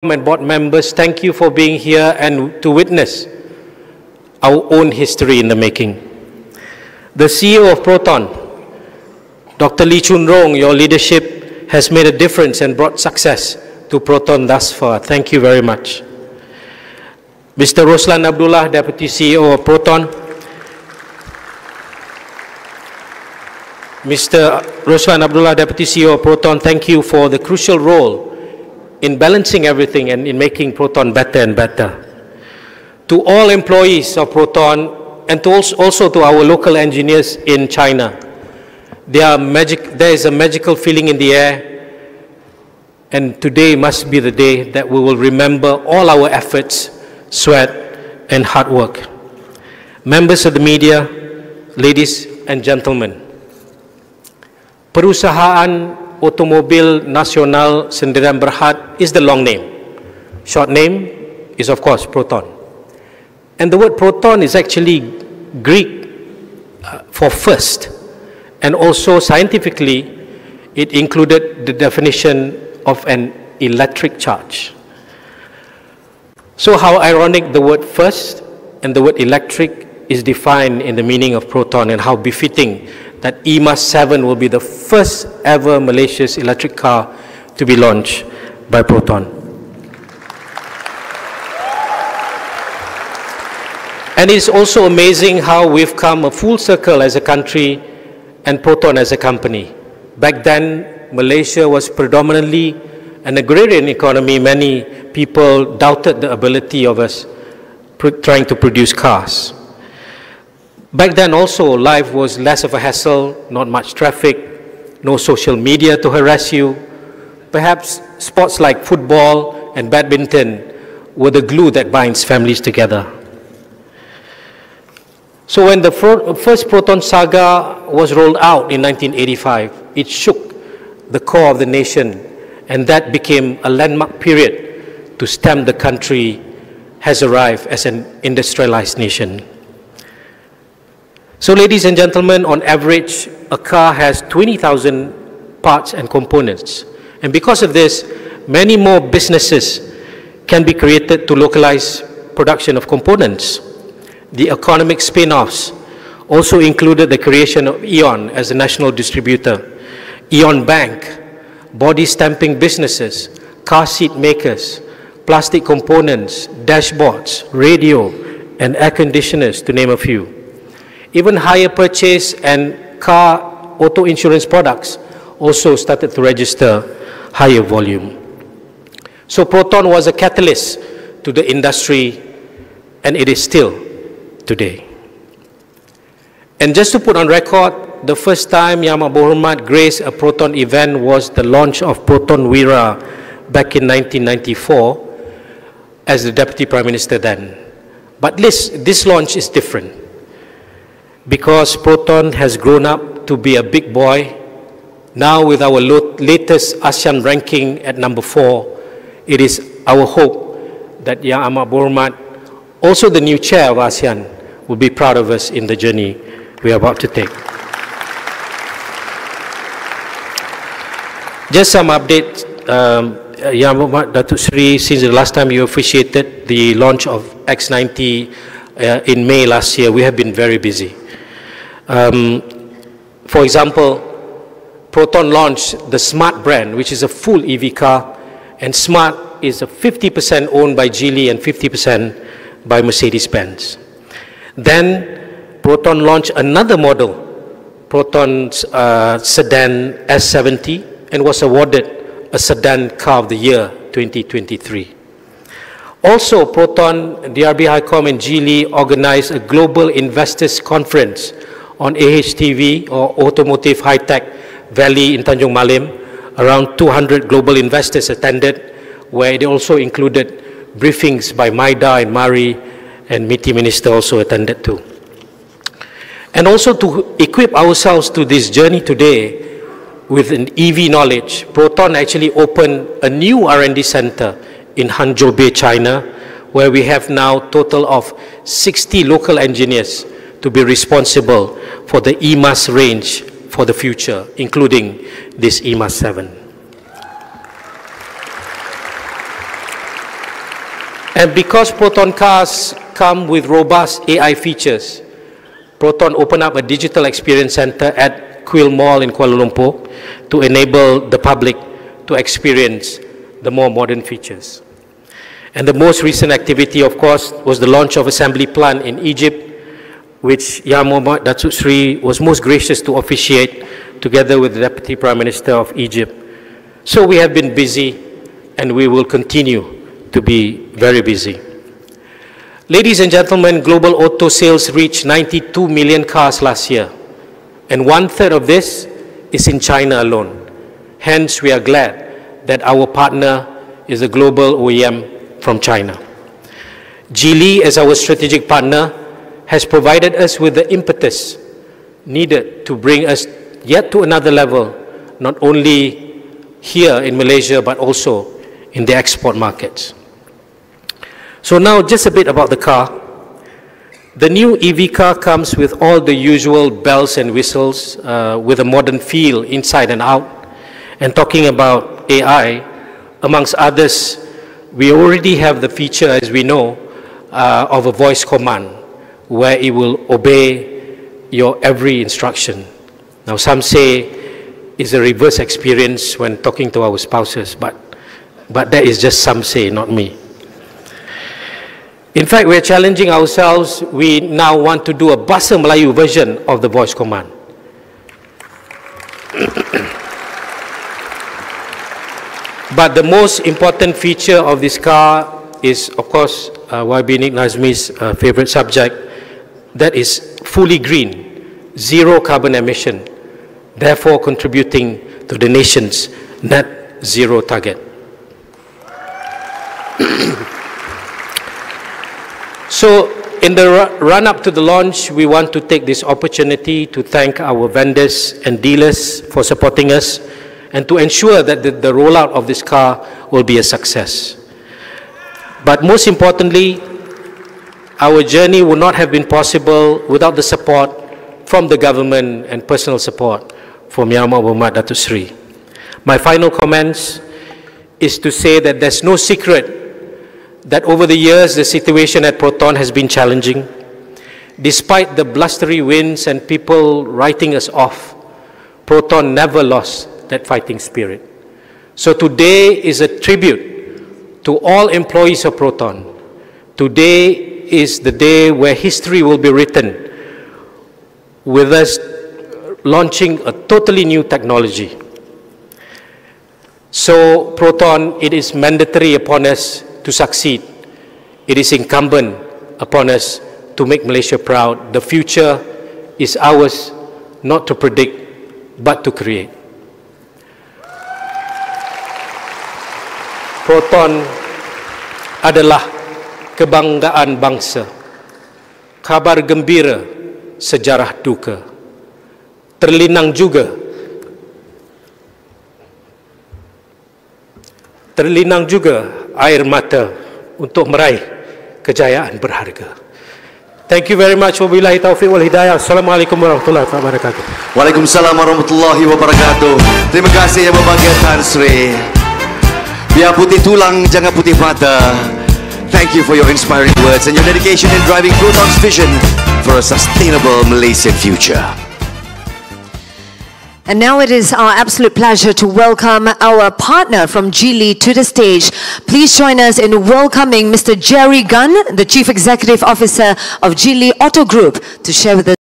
and board members, thank you for being here and to witness our own history in the making. The CEO of Proton, Dr. Lee Chun Rong, your leadership has made a difference and brought success to Proton thus far. Thank you very much. Mr. Roslan Abdullah, Deputy CEO of Proton. Mr. Roslan Abdullah, Deputy CEO of Proton, thank you for the crucial role in balancing everything and in making Proton better and better. To all employees of Proton and to also to our local engineers in China, there is a magical feeling in the air, and today must be the day that we will remember all our efforts, sweat and hard work. Members of the media, ladies and gentlemen, Perusahaan Otomobil Nasional Sendirian Berhad is the long name. Short name is of course Proton. And the word Proton is actually Greek for first. And also scientifically, it included the definition of an electric charge. So how ironic the word first and the word electric is defined in the meaning of Proton, and how befitting that eMas-7 will be the first ever Malaysia's electric car to be launched by Proton. And it's also amazing how we've come a full circle as a country and Proton as a company. Back then, Malaysia was predominantly an agrarian economy. Many people doubted the ability of us trying to produce cars. Back then also, life was less of a hassle, not much traffic, no social media to harass you. Perhaps sports like football and badminton were the glue that binds families together. So when the first Proton saga was rolled out in 1985, it shook the core of the nation, and that became a landmark period to stamp the country has arrived as an industrialized nation. So ladies and gentlemen, on average, a car has 20,000 parts and components. And because of this, many more businesses can be created to localize production of components. The economic spin-offs also included the creation of AEON as a national distributor, AEON Bank, body stamping businesses, car seat makers, plastic components, dashboards, radio, and air conditioners, to name a few. Even hire purchase and car auto insurance products also started to register higher volume. So Proton was a catalyst to the industry, and it is still today. And just to put on record, the first time Yang Amat Berhormat graced a Proton event was the launch of Proton Wira back in 1994 as the Deputy Prime Minister then. But this launch is different, because Proton has grown up to be a big boy. Now with our latest ASEAN ranking at number 4, it is our hope that Yang Amat Berhormat, also the new chair of ASEAN, will be proud of us in the journey we are about to take. Just some updates, Yang Berhormat Datuk Seri, since the last time you officiated the launch of X90 in May last year, we have been very busy. For example, Proton launched the Smart brand, which is a full EV car, and Smart is a 50% owned by Geely and 50% by Mercedes-Benz. Then Proton launched another model, Proton's sedan S70, and was awarded a Sedan Car of the Year 2023. Also, Proton, DRB HiCom and Geely organized a global investors conference on AHTV, or Automotive High Tech Valley in Tanjung Malim. Around 200 global investors attended, where they also included briefings by Maida and Mari, and MITI Minister also attended too. And also to equip ourselves to this journey today with an EV knowledge, Proton actually opened a new R&D center in Hangzhou Bay, China, where we have now a total of 60 local engineers to be responsible for the eMas range for the future, including this eMas-7. And because Proton cars come with robust AI features, Proton opened up a digital experience center at Quill Mall in Kuala Lumpur to enable the public to experience the more modern features. And the most recent activity, of course, was the launch of assembly plant in Egypt, which Yang Muhammad Datuk Sri was most gracious to officiate together with the Deputy Prime Minister of Egypt. So we have been busy and we will continue to be very busy. Ladies and gentlemen, global auto sales reached 92 million cars last year, and 1/3 of this is in China alone. Hence, we are glad that our partner is a global OEM from China. Geely, as our strategic partner, has provided us with the impetus needed to bring us yet to another level, not only here in Malaysia, but also in the export markets. So now just a bit about the car. The new EV car comes with all the usual bells and whistles, with a modern feel inside and out. And talking about AI, amongst others, we already have the feature, as we know, of a voice command, where it will obey your every instruction. Now some say it's a reverse experience when talking to our spouses, but that is just some say, not me. In fact, we're challenging ourselves. We now want to do a Bahasa Melayu version of the voice command. But the most important feature of this car is, of course, YB Nik Nazmi's favorite subject, that is fully green, zero carbon emission, therefore contributing to the nation's net zero target. So in the run-up to the launch, we want to take this opportunity to thank our vendors and dealers for supporting us and to ensure that the rollout of this car will be a success. But most importantly, our journey would not have been possible without the support from the government and personal support from Yang Muhammad Datuk Sri. My final comments is to say that there's no secret that over the years the situation at Proton has been challenging. Despite the blustery winds and people writing us off, Proton never lost that fighting spirit. So today is a tribute to all employees of Proton. Today is the day where history will be written with us launching a totally new technology. So Proton, it is mandatory upon us to succeed. It is incumbent upon us to make Malaysia proud. The future is ours not to predict, but to create. Proton adalah kebanggaan bangsa, kabar gembira, sejarah duka. Terlinang juga air mata untuk meraih kejayaan berharga. Thank you very much. Wabillahi taufiq wal hidayah. Assalamualaikum warahmatullahi wabarakatuh. Waalaikumsalam warahmatullahi wabarakatuh. Terima kasih Yang Berbahagia Tan Sri. Biar putih tulang, jangan putih mata. Thank you for your inspiring words and your dedication in driving Proton's vision for a sustainable Malaysian future. And now it is our absolute pleasure to welcome our partner from Geely to the stage. Please join us in welcoming Mr. Jerry Gunn, the Chief Executive Officer of Geely Auto Group, to share with us.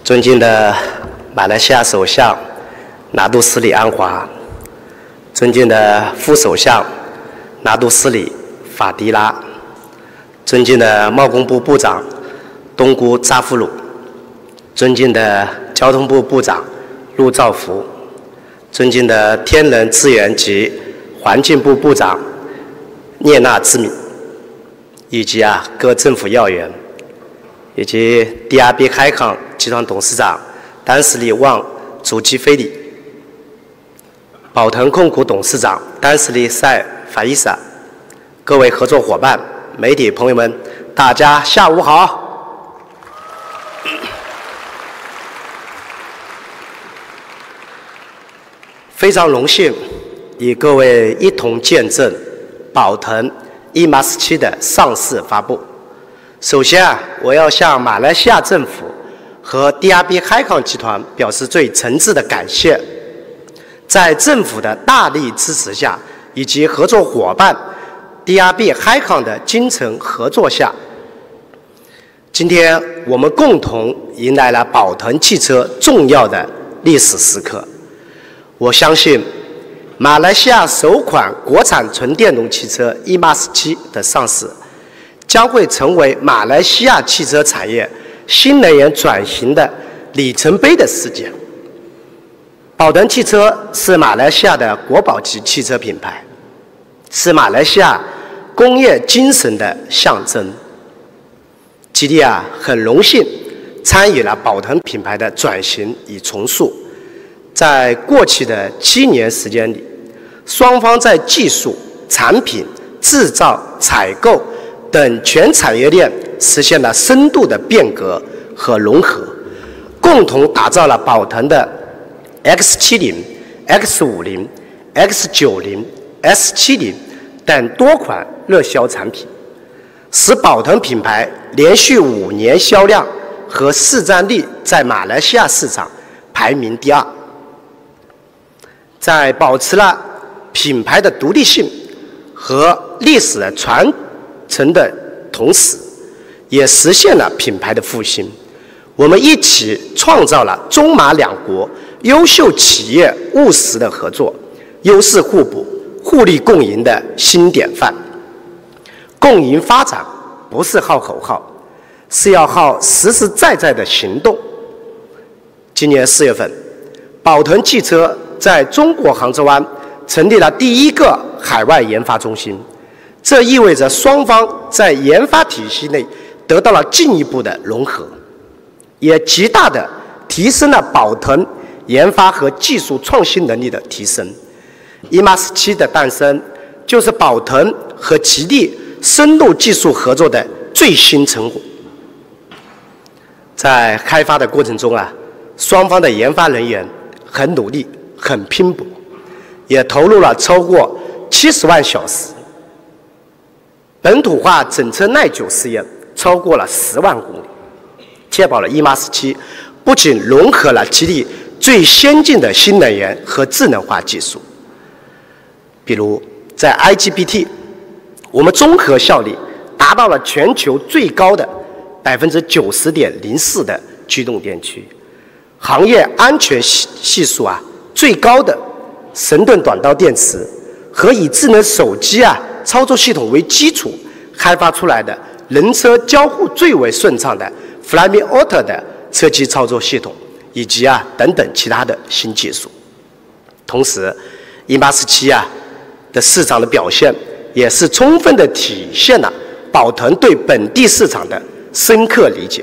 尊敬的马来西亚首相拿督斯里安华，尊敬的副首相拿督斯里法迪拉，尊敬的贸工部部长东姑扎夫鲁，尊敬的交通部部长陆兆福，尊敬的天然资源及环境部部长聂纳兹米，以及各政府要员，以及 DRB 开港集团董事长丹斯利旺祖基菲里，宝腾控股董事长丹斯利塞法伊萨，各位合作伙伴、媒体朋友们，大家下午好。非常荣幸与各位一同见证宝腾eMas-7的上市发布。首先我要向马来西亚政府和 DRB 海康集团表示最诚挚的感谢。在政府的大力支持下，以及合作伙伴 DRB 海康的精诚合作下，今天我们共同迎来了宝腾汽车重要的历史时刻。我相信，马来西亚首款国产纯电动汽车eMas-7的上市，将会成为马来西亚汽车产业新能源转型的里程碑的事件。宝腾汽车是马来西亚的国宝级汽车品牌，是马来西亚工业精神的象征。吉利很荣幸参与了宝腾品牌的转型与重塑。在过去的7年时间里，双方在技术、产品、制造、采购等全产业链实现了深度的变革和融合，共同打造了宝腾的 X70、X50、X90、S70等多款热销产品，使宝腾品牌连续5年销量和市占率在马来西亚市场排名第2。在保持了品牌的独立性和历史的传承的同时，也实现了品牌的复兴。我们一起创造了中马两国优秀企业务实的合作、优势互补、互利共赢的新典范。共赢发展不是号口号，是要靠实实在在的行动。今年4月份，宝腾汽车在中国杭州湾成立了第1个海外研发中心，这意味着双方在研发体系内得到了进一步的融合，也极大地提升了宝腾研发和技术创新能力的提升。eMas-7的诞生就是宝腾和吉利深度技术合作的最新成果。在开发的过程中双方的研发人员很努力、很拼搏，也投入了超过70万小时。本土化整车耐久试验超过了10万公里，确保了eMas-7不仅融合了吉利最先进的新能源和智能化技术，比如在 IGBT， 我们综合效率达到了全球最高的90.04%的驱动电区，行业安全系数最高的神盾短道电池和以智能手机操作系统为基础开发出来的人车交互最为顺畅的 Flyme Auto 的车机操作系统，以及等等其他的新技术。同时eMas-7的市场的表现也是充分的体现了宝腾对本地市场的深刻理解。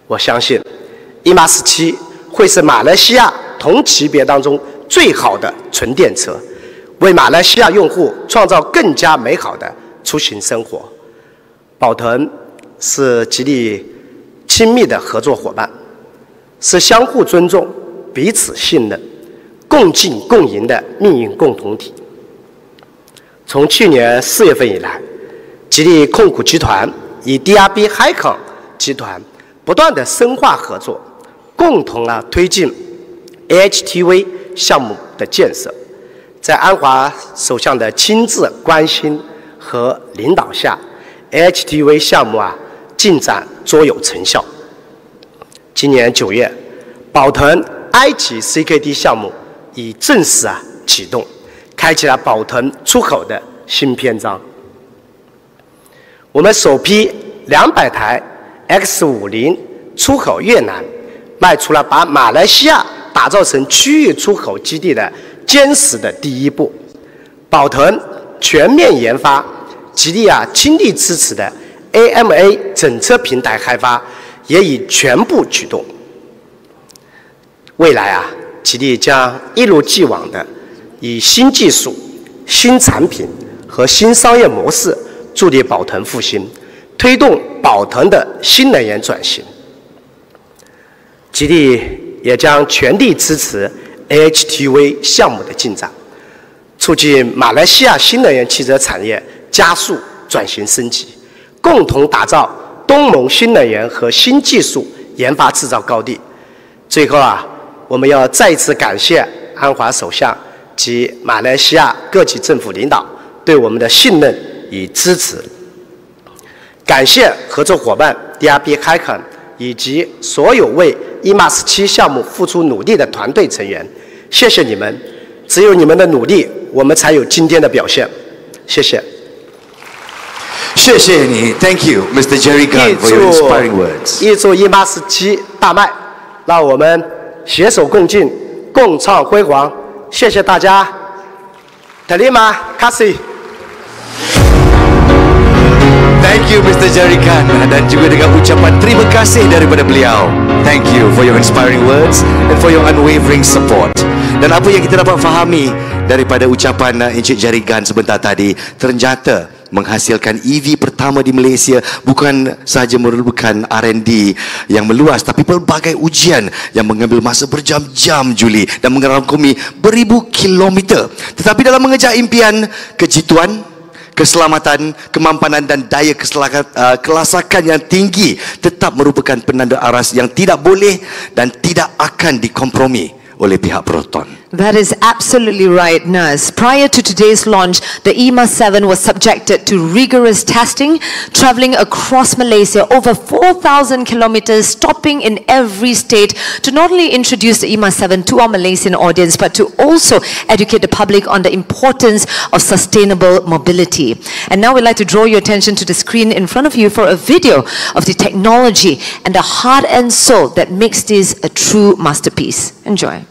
我相信eMas-7会是马来西亚同级别当中最好的纯电车，为马来西亚用户创造更加美好的出行生活。宝腾是吉利亲密的合作伙伴，是相互尊重、彼此信任、共进共赢的命运共同体。从去年4月份以来，吉利控股集团与 DRB 海康集团不断的深化合作，共同推进 AHTV 项目的建设。在安华首相的亲自关心和领导下， AHTV 项目进展卓有成效。今年9月，宝腾埃及 CKD 项目已正式启动，开启了宝腾出口的新篇章。我们首批200台 X50出口越南，迈出了把马来西亚打造成区域出口基地的坚实的第一步。宝腾全面研发，吉利亲力支持的 AMA 整车平台开发，也已全部启动。未来啊，吉利将一如既往的以新技术、新产品和新商业模式助力宝腾复兴，推动宝腾的新能源转型。吉利也将全力支持 AHTV 项目的进展，促进马来西亚新能源汽车产业加速转型升级，共同打造东盟新能源和新技术研发制造高地。最后啊，我们要再次感谢安华首相及马来西亚各级政府领导对我们的信任与支持，感谢合作伙伴 daripada 以及所有为eMas-7项目付出努力的团队成员，谢谢你们！只有你们的努力，我们才有今天的表现。谢谢。谢谢你 ，Thank you, Mr. Jerry Gunn, for your inspiring words. 预祝eMas-7大卖，让我们携手共进，共创辉煌。谢谢大家。Terima kasih. Thank you, Mr. Jerry Gunn, dan juga dengan ucapan terima kasih daripada beliau. Thank you for your inspiring words and for your unwavering support. Dan apa yang kita dapat fahami daripada ucapan Encik Jerry Gunn sebentar tadi, ternyata menghasilkan EV pertama di Malaysia bukan sahaja memerlukan R&D yang meluas, tapi pelbagai ujian yang mengambil masa berjam-jam Juli dan mengerangkumi beribu kilometer. Tetapi dalam mengejar impian kejituan, keselamatan, kemampanan dan daya kelasakan yang tinggi tetap merupakan penanda aras yang tidak boleh dan tidak akan dikompromi oleh pihak Proton. That is absolutely right, Naz. Prior to today's launch, the eMas-7 was subjected to rigorous testing, traveling across Malaysia over 4,000 kilometers, stopping in every state to not only introduce the eMas-7 to our Malaysian audience, but to also educate the public on the importance of sustainable mobility. And now we'd like to draw your attention to the screen in front of you for a video of the technology and the heart and soul that makes this a true masterpiece. Enjoy.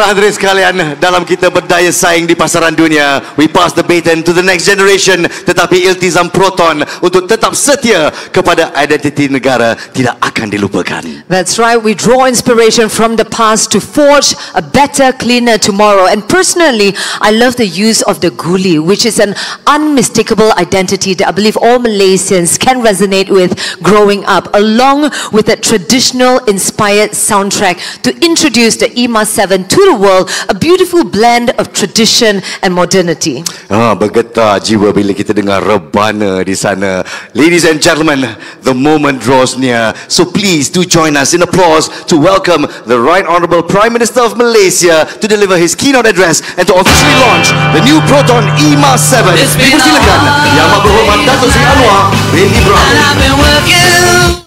Para hadirin sekalian, dalam kita berdaya saing di pasaran dunia, we pass the baton to the next generation, tetapi iltizam Proton untuk tetap setia kepada identiti negara tidak akan dilupakan. That's right, we draw inspiration from the past to forge a better, cleaner tomorrow. And personally, I love the use of the guli, which is an unmistakable identity that I believe all Malaysians can resonate with growing up, along with a traditional inspired soundtrack to introduce the eMas-7 to the world, a beautiful blend of tradition and modernity. Bergetar jiwa bila kita dengar rebana di sana. Ladies and gentlemen, the moment draws near. So please do join us in applause to welcome the Right Honourable Prime Minister of Malaysia to deliver his keynote address and to officially launch the new Proton eMas-7. Dipersilakan Yang Amat Berhormat Datuk Seri Anwar bin Ibrahim.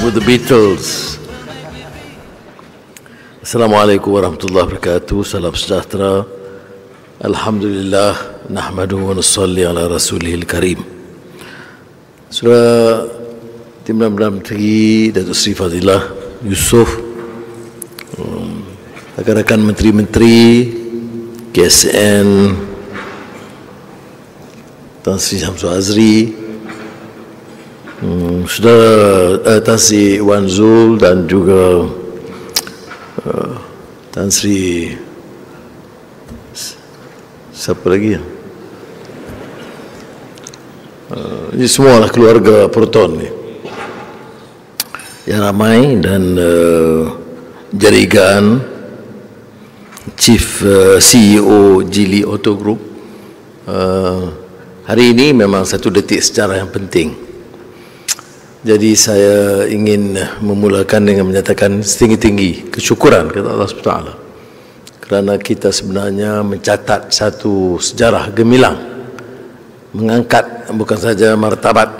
With the Beatles. Assalamualaikum warahmatullahi wabarakatuh. Salam sejahtera. Alhamdulillah, nahmadu wa nusalli ala rasulihil karim. Saudara Timbalan Perdana Menteri Datuk Seri Fadilah Yusof, rakan-rakan menteri-menteri, KSN, Tan Sri Syamsul Azri, Saudara Tan Sri Wan Zul dan juga Tan Sri siapa lagi ya? Ini semualah keluarga Proton ni yang ramai, dan jaringan Chief CEO Geely Auto Group. Hari ini memang satu detik sejarah yang penting. Jadi saya ingin memulakan dengan menyatakan setinggi-tinggi kesyukuran kepada Allah SWT kerana kita sebenarnya mencatat satu sejarah gemilang, mengangkat bukan saja martabat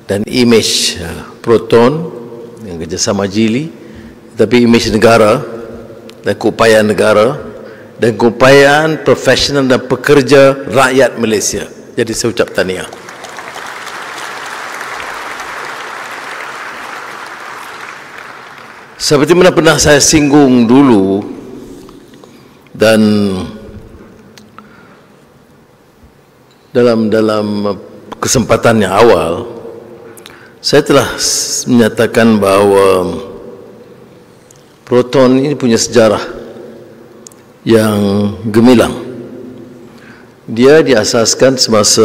dan imej Proton yang kerjasama Geely, tapi imej negara dan keupayaan negara dan keupayaan profesional dan pekerja rakyat Malaysia. Jadi saya ucap tahniah. Seperti mana pernah saya singgung dulu, dan dalam kesempatan yang awal saya telah menyatakan bahawa Proton ini punya sejarah yang gemilang. Dia diasaskan semasa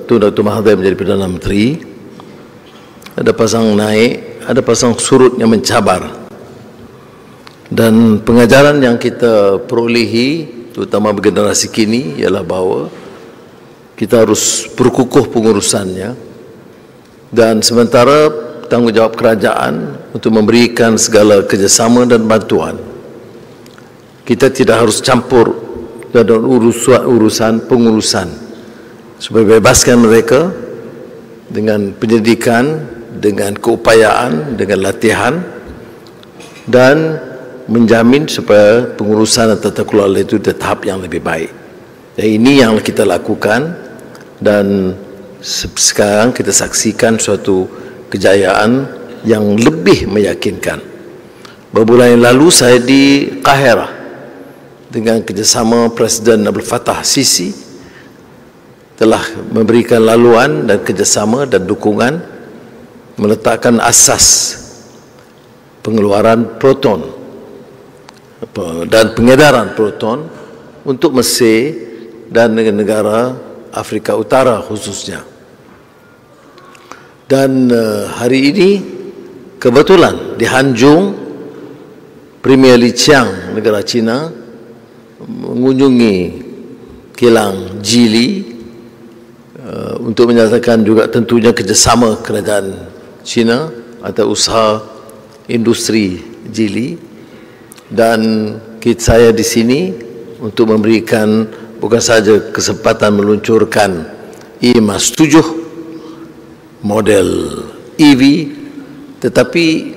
Tun Dr. Mahathir menjadi Perdana Menteri. Ada pasang naik, ada pasang surut yang mencabar. Dan pengajaran yang kita perolehi, terutama generasi kini, ialah bahawa kita harus berkukuh pengurusannya, dan sementara tanggungjawab kerajaan untuk memberikan segala kerjasama dan bantuan. Kita tidak harus campur dalam urusan pengurusan, supaya bebaskan mereka dengan pendidikan, dengan keupayaan, dengan latihan, dan menjamin supaya pengurusan dan tata kelola itu di tahap yang lebih baik. Dan ini yang kita lakukan, dan sekarang kita saksikan suatu kejayaan yang lebih meyakinkan. Beberapa bulan yang lalu saya di Kahirah dengan kerjasama Presiden Abdul Fattah Sisi telah memberikan laluan dan kerjasama dan dukungan meletakkan asas pengeluaran Proton dan pengedaran Proton untuk Mesir dan negara Afrika Utara khususnya. Dan hari ini kebetulan di Hanjung, Premier Li Qiang negara China mengunjungi kilang Geely untuk menyatakan juga tentunya kerjasama kerajaan China atau usaha industri Geely. Dan saya di sini untuk memberikan bukan saja kesempatan meluncurkan eMas-7 model EV, tetapi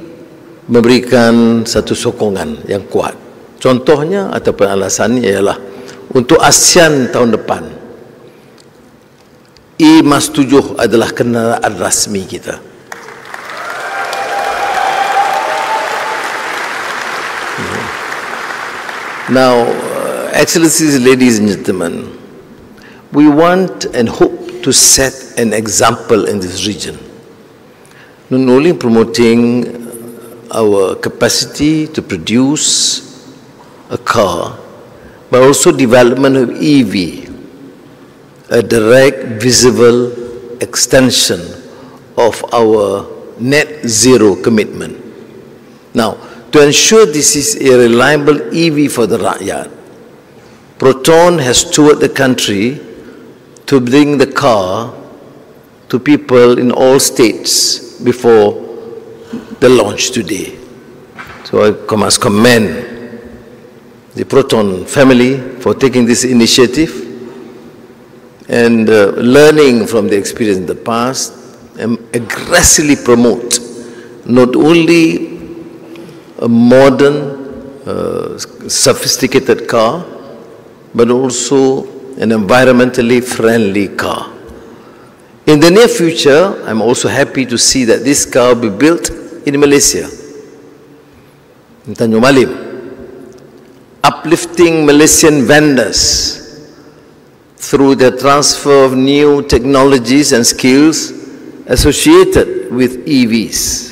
memberikan satu sokongan yang kuat. Contohnya ataupun alasannya ialah untuk ASEAN tahun depan, eMas-7 adalah kenderaan rasmi kita. Now, Excellencies, ladies and gentlemen, we want and hope to set an example in this region, not only promoting our capacity to produce a car, but also development of EV, a direct visible extension of our net zero commitment. Now, to ensure this is a reliable EV for the rakyat, Proton has toured the country to bring the car to people in all states before the launch today. So I must commend the Proton family for taking this initiative and learning from the experience in the past and aggressively promote not only a modern, sophisticated car, but also an environmentally friendly car. In the near future, I'm also happy to see that this car will be built in Malaysia, in Tanjung Malim, uplifting Malaysian vendors through the transfer of new technologies and skills associated with EVs.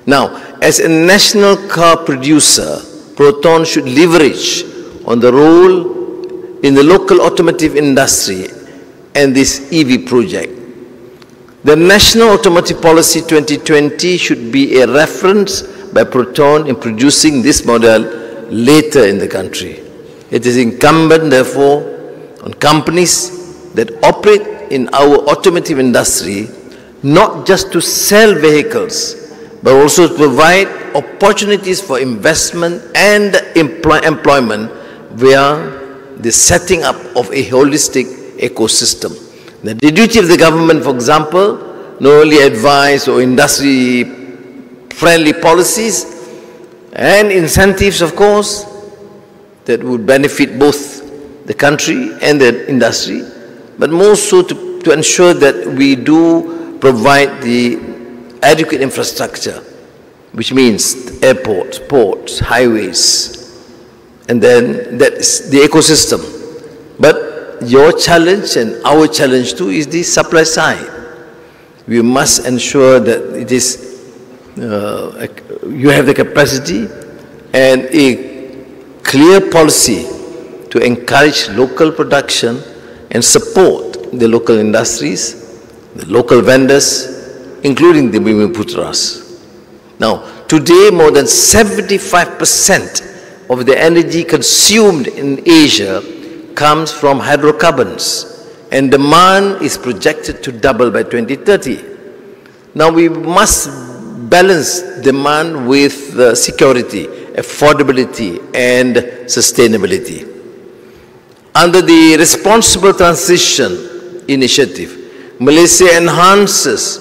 Now, as a national car producer, Proton should leverage on the role in the local automotive industry and this EV project. The National Automotive Policy 2020 should be a reference by Proton in producing this model later in the country. It is incumbent, therefore, on companies that operate in our automotive industry not just to sell vehicles, but also to provide opportunities for investment and employment via the setting up of a holistic ecosystem. The duty of the government, for example, not only advise or industry-friendly policies and incentives, of course, that would benefit both the country and the industry, but more so to ensure that we do provide the adequate infrastructure, which means airports, ports, highways, and then that's the ecosystem. But your challenge and our challenge too is the supply side. We must ensure that it is, you have the capacity and a clear policy to encourage local production and support the local industries, the local vendors, including the Bumiputras. Now, today more than 75% of the energy consumed in Asia comes from hydrocarbons, and demand is projected to double by 2030. Now we must balance demand with security, affordability, and sustainability. Under the Responsible Transition Initiative, Malaysia enhances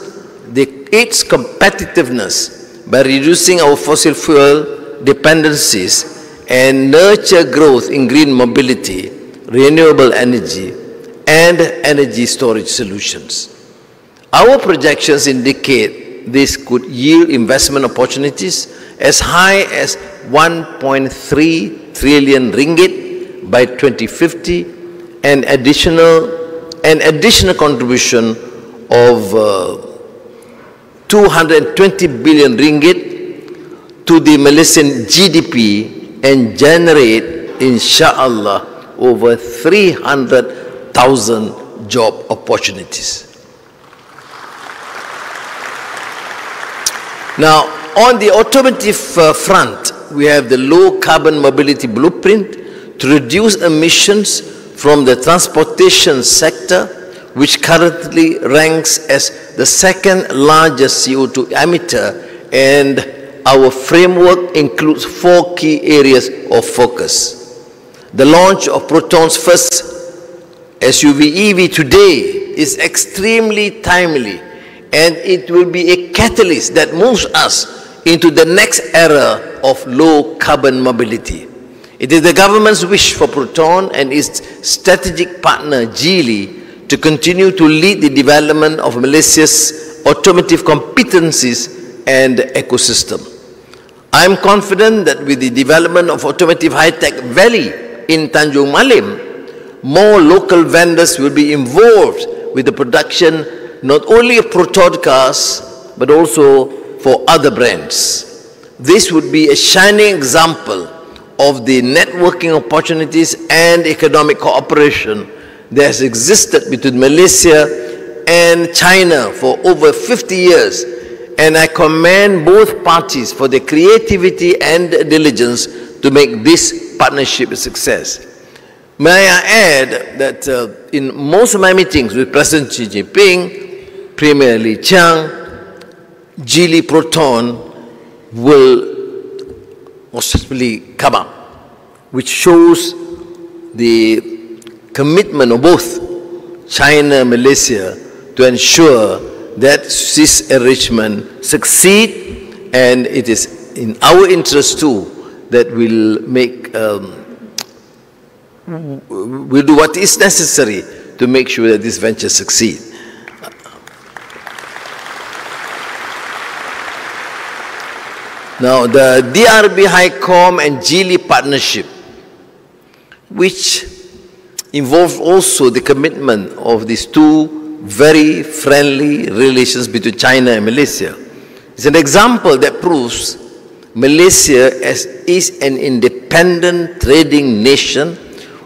its competitiveness by reducing our fossil fuel dependencies and nurture growth in green mobility, renewable energy, and energy storage solutions. Our projections indicate this could yield investment opportunities as high as 1.3 trillion ringgit by 2050, and additional contribution of 220 billion ringgit to the Malaysian GDP and generate, inshallah, over 300,000 job opportunities. Now, on the automotive front, we have the low carbon mobility blueprint to reduce emissions from the transportation sector, which currently ranks as the second largest CO2 emitter, and our framework includes 4 key areas of focus. The launch of Proton's first SUV EV today is extremely timely, and it will be a catalyst that moves us into the next era of low carbon mobility. It is the government's wish for Proton and its strategic partner Geely to continue to lead the development of Malaysia's automotive competencies and ecosystem. I am confident that with the development of Automotive High-Tech Valley in Tanjung Malim, more local vendors will be involved with the production not only of Proton cars, but also for other brands. This would be a shining example of the networking opportunities and economic cooperation that has existed between Malaysia and China for over 50 years. And I commend both parties for their creativity and diligence to make this partnership a success. May I add that in most of my meetings with President Xi Jinping, Premier Li Qiang, Geely Proton will possibly come up, which shows the commitment of both China and Malaysia to ensure that this arrangement succeed, and it is in our interest too that we'll do what is necessary to make sure that this venture succeed. Now, the DRB HiCom and Geely partnership, which involved also the commitment of these two very friendly relations between China and Malaysia, is an example that proves Malaysia is an independent trading nation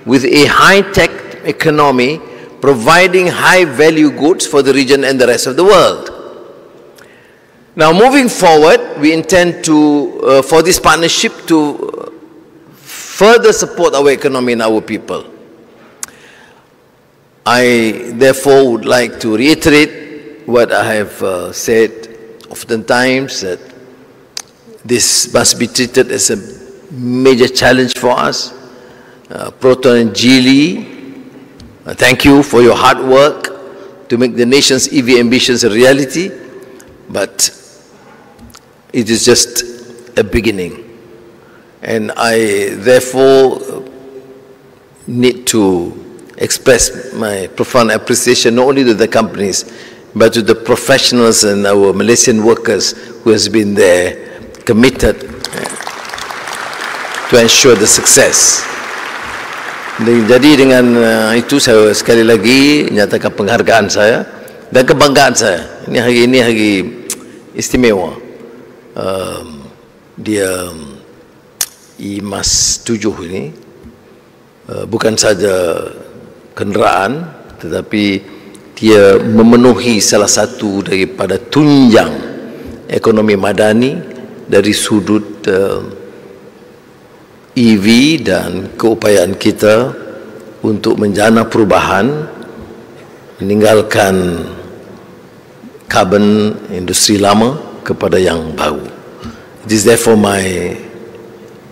with a high-tech economy providing high-value goods for the region and the rest of the world. Now, moving forward, we intend to, for this partnership to further support our economy and our people. I, therefore, would like to reiterate what I have said oftentimes, that this must be treated as a major challenge for us. Proton and Geely, thank you for your hard work to make the nation's EV ambitions a reality, but it is just a beginning. And I, therefore, need to express my profound appreciation not only to the companies, but to the professionals and our Malaysian workers who has been there, committed to ensure the success. Jadi dengan itu saya sekali lagi nyatakan penghargaan saya dan kebanggaan saya. Ini hari istimewa. Dia eMas-7 ini bukan saja kenderaan, tetapi dia memenuhi salah satu daripada tunjang ekonomi madani dari sudut EV dan keupayaan kita untuk menjana perubahan, meninggalkan carbon industri lama kepada yang baru. It is therefore my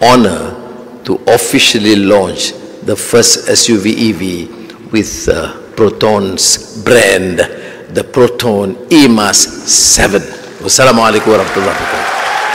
honor to officially launch the first SUV EV with Proton's brand, the Proton eMas-7. Wassalamualaikum warahmatullahi wabarakatuh.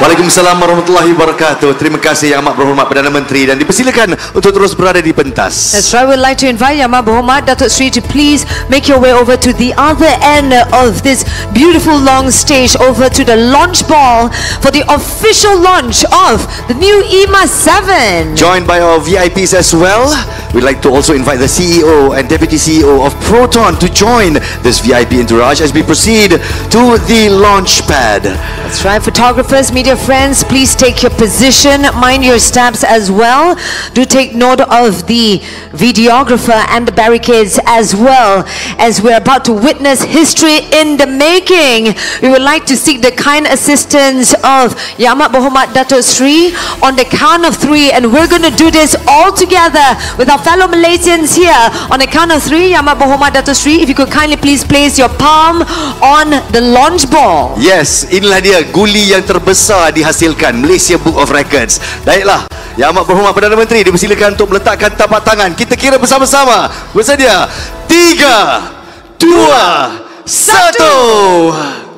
Waalaikumsalam warahmatullahi wabarakatuh. Terima kasih Yang Amat Berhormat Perdana Menteri, dan dipersilakan untuk terus berada di pentas. That's right. We'd like to invite Yang Amat Berhormat Datuk Seri to please make your way over to the other end of this beautiful long stage, over to the launch ball for the official launch of the new eMas-7. Joined by our VIPs as well. We'd like to also invite the CEO and Deputy CEO of Proton to join this VIP entourage as we proceed to the launch pad. That's right. Photographers, media friends, please take your position, mind your steps as well. Do take note of the videographer and the barricades as well, as we're about to witness history in the making. We would like to seek the kind assistance of Yang Amat Berhormat Datuk Seri on the count of 3, and we're going to do this all together with our fellow Malaysians here. On the count of 3, Yang Amat Berhormat Datuk Seri, if you could kindly please place your palm on the launch ball. Yes, inilah dia guli yang terbesar dihasilkan, Malaysia Book of Records. Baiklah, Yang Amat Berhormat Perdana Menteri dipersilakan untuk meletakkan tapak tangan. Kita kira bersama-sama. Bersedia? 3, 2, 1.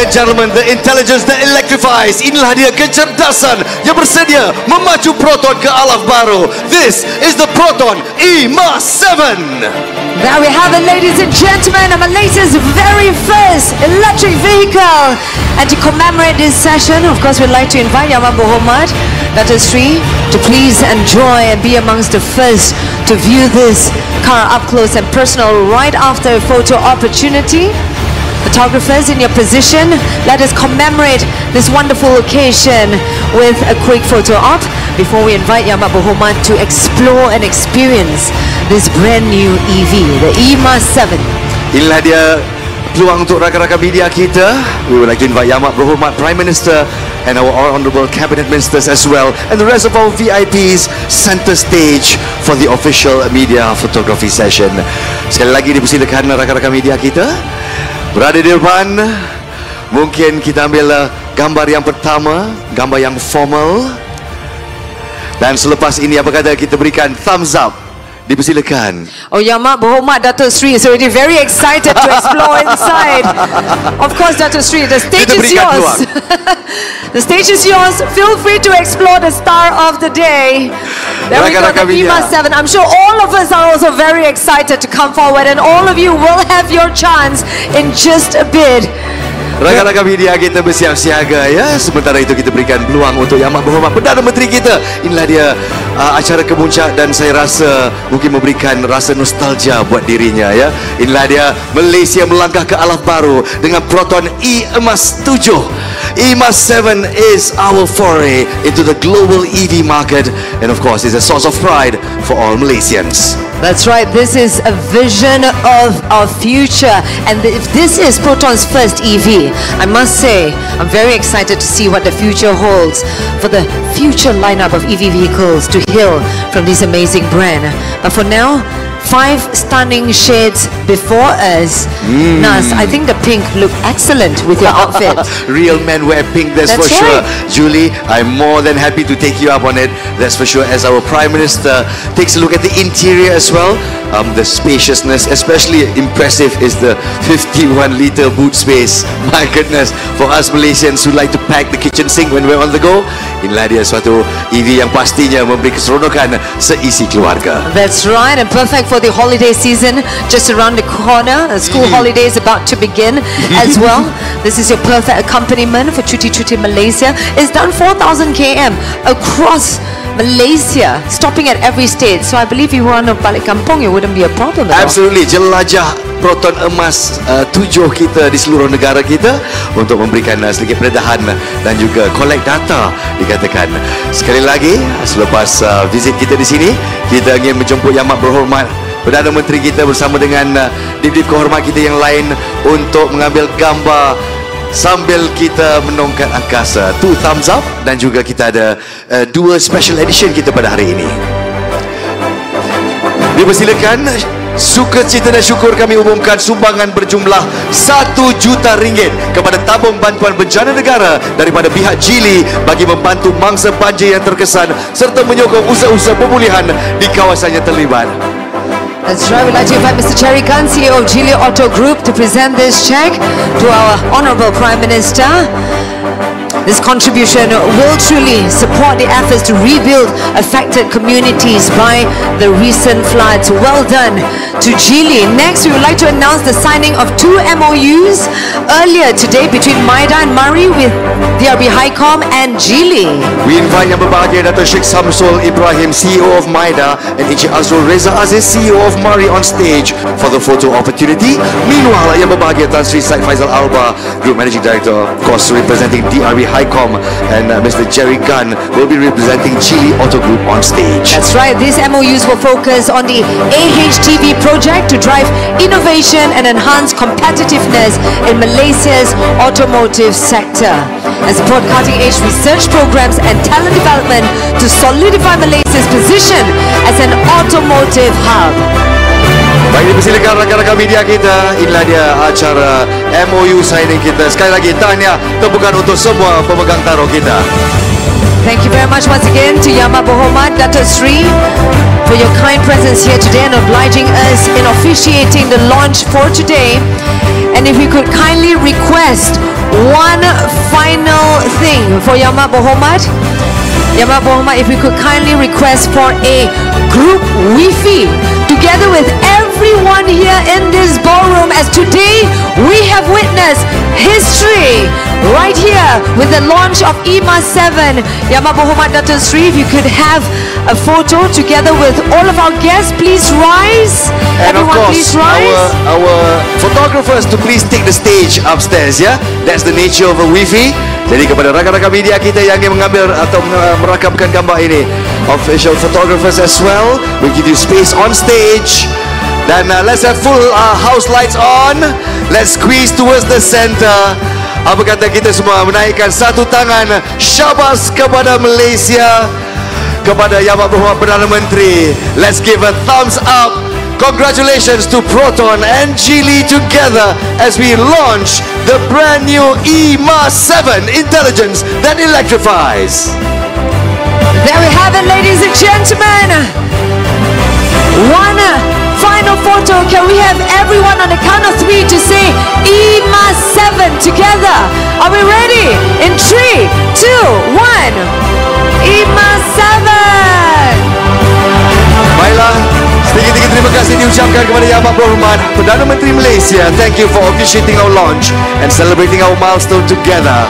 and gentlemen, the intelligence that electrifies. Inilah dia kecerdasan yang bersedia memacu Proton ke alam baru. This is the Proton eMas-7. There we have it, ladies and gentlemen, Malaysia's very first electric vehicle. And to commemorate this session, of course, we'd like to invite Yang Berhormat Dr. Sri to please enjoy and be amongst the first to view this car up close and personal right after a photo opportunity. Photographers in your position, let us commemorate this wonderful occasion with a quick photo op before we invite Yang Berhormat to explore and experience this brand new EV, the eMas-7. Inilah dia peluang untuk rakan-rakan media kita. We would like to invite Yang Berhormat Prime Minister and our honourable cabinet ministers as well, and the rest of our VIPs center stage for the official media photography session. Sekali lagi dipersilakan rakan-rakan media kita berada di depan. Mungkin kita ambil gambar yang pertama, gambar yang formal, dan selepas ini apa kata kita berikan thumbs up. Dipersilakan. Oh, Yang Berhormat Dr. Sri is already very excited to explore inside. Of course, Dr. Sri, the stage is yours. The stage is yours. Feel free to explore the star of the day. There we go, the eMas-7. I'm sure all of us are also very excited to come forward, and all of you will have your chance in just a bit. Rakan-rakan media kita bersiap siaga ya. Sementara itu kita berikan peluang untuk Yang Berhormat Perdana Menteri kita. Inilah dia acara kemuncak dan saya rasa mungkin memberikan rasa nostalgia buat dirinya ya. Inilah dia Malaysia melangkah ke alam baru dengan Proton eMas-7. eMas-7 is our foray into the global EV market, and of course is a source of pride for all Malaysians. That's right, this is a vision of our future, and if this is Proton's first EV, I must say I'm very excited to see what the future holds for the future lineup of EV vehicles to hail from this amazing brand. But for now, 5 stunning shades before us. Nas, I think the pink look excellent with your outfit. Real men wear pink, that's for sure. Julie, I'm more than happy to take you up on it. That's for sure. As our Prime Minister takes a look at the interior as well, the spaciousness, especially impressive is the 51-litre boot space. My goodness, for us Malaysians who like to pack the kitchen sink when we're on the go, inilah dia suatu EV yang pastinya memberi keseronokan seisi keluarga. That's right, and perfect for the holiday season just around the corner. School holiday is about to begin as well. This is your perfect accompaniment for Cuti-Cuti Malaysia. It's done 4,000 km across Malaysia, stopping at every state. So I believe if you want to balik kampung, it wouldn't be a problem at all. Absolutely, jelajah Proton eMas-7 kita di seluruh negara kita untuk memberikan sedikit pendedahan dan juga collect data dikatakan. Sekali lagi, selepas visit kita di sini, kita ingin menjemput Yang Berhormat Perdana Menteri kita bersama dengan dip-dip kehormat kita yang lain untuk mengambil gambar sambil kita menongkat angkasa. 2 thumbs up, dan juga kita ada 2 special edition kita pada hari ini. Dipersilakan. Sukacita dan syukur kami umumkan sumbangan berjumlah RM1 juta kepada tabung bantuan bencana negara daripada pihak Jili bagi membantu mangsa banjir yang terkesan serta menyokong usaha-usaha pemulihan di kawasan yang terlibat. That's right, we'd like to invite Mr. Jerry Gunn, CEO of Geely Auto Group, to present this check to our Honourable Prime Minister. This contribution will truly support the efforts to rebuild affected communities by the recent floods. Well done to Geely. Next, we would like to announce the signing of 2 MOUs earlier today between Maida and Mari with DRB Highcom and Geely. We invite Yang Berbahagia Dato' Sheikh Samsul Ibrahim, CEO of Maida, and Encik Azrul Reza Aziz, CEO of Mari, on stage for the photo opportunity. Meanwhile, Yang Berbahagia Tan Sri Said Faizal Alba, Group Managing Director, of course representing DRB Highcom, and Mr. Jerry Gunn will be representing Geely Auto Group on stage. That's right, these MOUs will focus on the AHTV project to drive innovation and enhance competitiveness in Malaysia's automotive sector and support cutting-edge research programs and talent development to solidify Malaysia's position as an automotive hub. Baik, dipersilakan rakan-rakan media kita. Inilah dia acara MOU signing kita. Sekali lagi tahniah, tepukan untuk semua pemegang taruh kita. Thank you very much once again to Yang Berhormat Datuk Sri for your kind presence here today and obliging us in officiating the launch for today. And if we could kindly request one final thing for Yang Berhormat. Yang Berhormat, if we could kindly request for a group Wi-Fi together with everyone here in this ballroom, as today we have witnessed history right here with the launch of eMas-7. Yang Berhormat Datuk Sri, if you could have a photo together with all of our guests, please rise. And Everyone, of course, please rise. our photographers to please take the stage upstairs, ya. That's the nature of a Wi-Fi. Jadi kepada rakan-rakan media kita yang ingin mengambil atau merakamkan gambar ini, official photographers as well, we give you space on stage. Dan let's have full house lights on. Let's squeeze towards the center. Apa kata kita semua menaikkan satu tangan syabas kepada Malaysia, kepada Yang Berhormat Perdana Menteri. Let's give a thumbs up. Congratulations to Proton and Geely together as we launch the brand new eMas-7 intelligence that electrifies. There we have it, ladies and gentlemen. One final photo. Can we have everyone on the count of 3 to say eMas-7 together? Are we ready? In 3, 2, 1. eMas-7. Baiklah, sedikit-sedikit terima kasih diucapkan kepada Yang Berhormat Perdana Menteri Malaysia. Thank you for officiating our launch and celebrating our milestone together.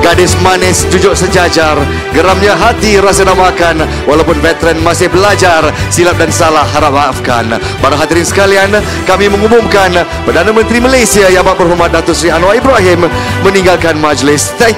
Gadis manis duduk sejajar, geramnya hati rasa nak makan. Walaupun veteran masih belajar, silap dan salah harap maafkan. Para hadirin sekalian, kami mengumumkan Perdana Menteri Malaysia Yang Berhormat Datuk Seri Anwar Ibrahim meninggalkan majlis. Thank you.